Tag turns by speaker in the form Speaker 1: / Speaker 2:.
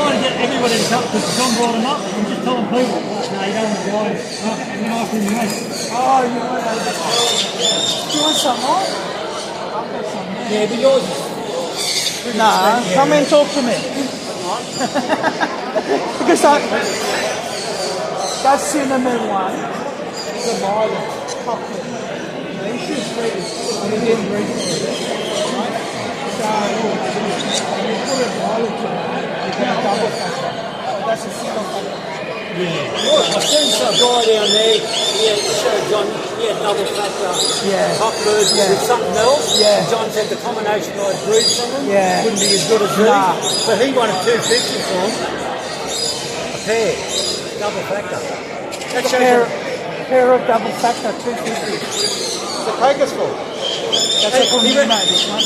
Speaker 1: trying to get everybody to come because John brought them up. I'm just telling people, no, you don't want to buy it. No, and then I can make.
Speaker 2: Oh, you want that? Do you want some more? I'll get some more.
Speaker 3: Yeah, but yours is...
Speaker 2: Nah, come and talk to me. Because that cinnamon one is a violet chocolate. The issue is ready. You didn't read it. Right? So, you put a violet to it, you get a double factor. That's a single factor.
Speaker 3: I've seen some guy down there, showed John, he had double factor cockbirds with something else.
Speaker 2: Yeah.
Speaker 3: And John said the combination I'd breed from them wouldn't be as good as these.
Speaker 2: Nah.
Speaker 3: But he wanted 250 for them. A pair. Double factor. That shows
Speaker 2: Pair of double factor, 250.
Speaker 3: the take us for.
Speaker 2: That's a good name, this one.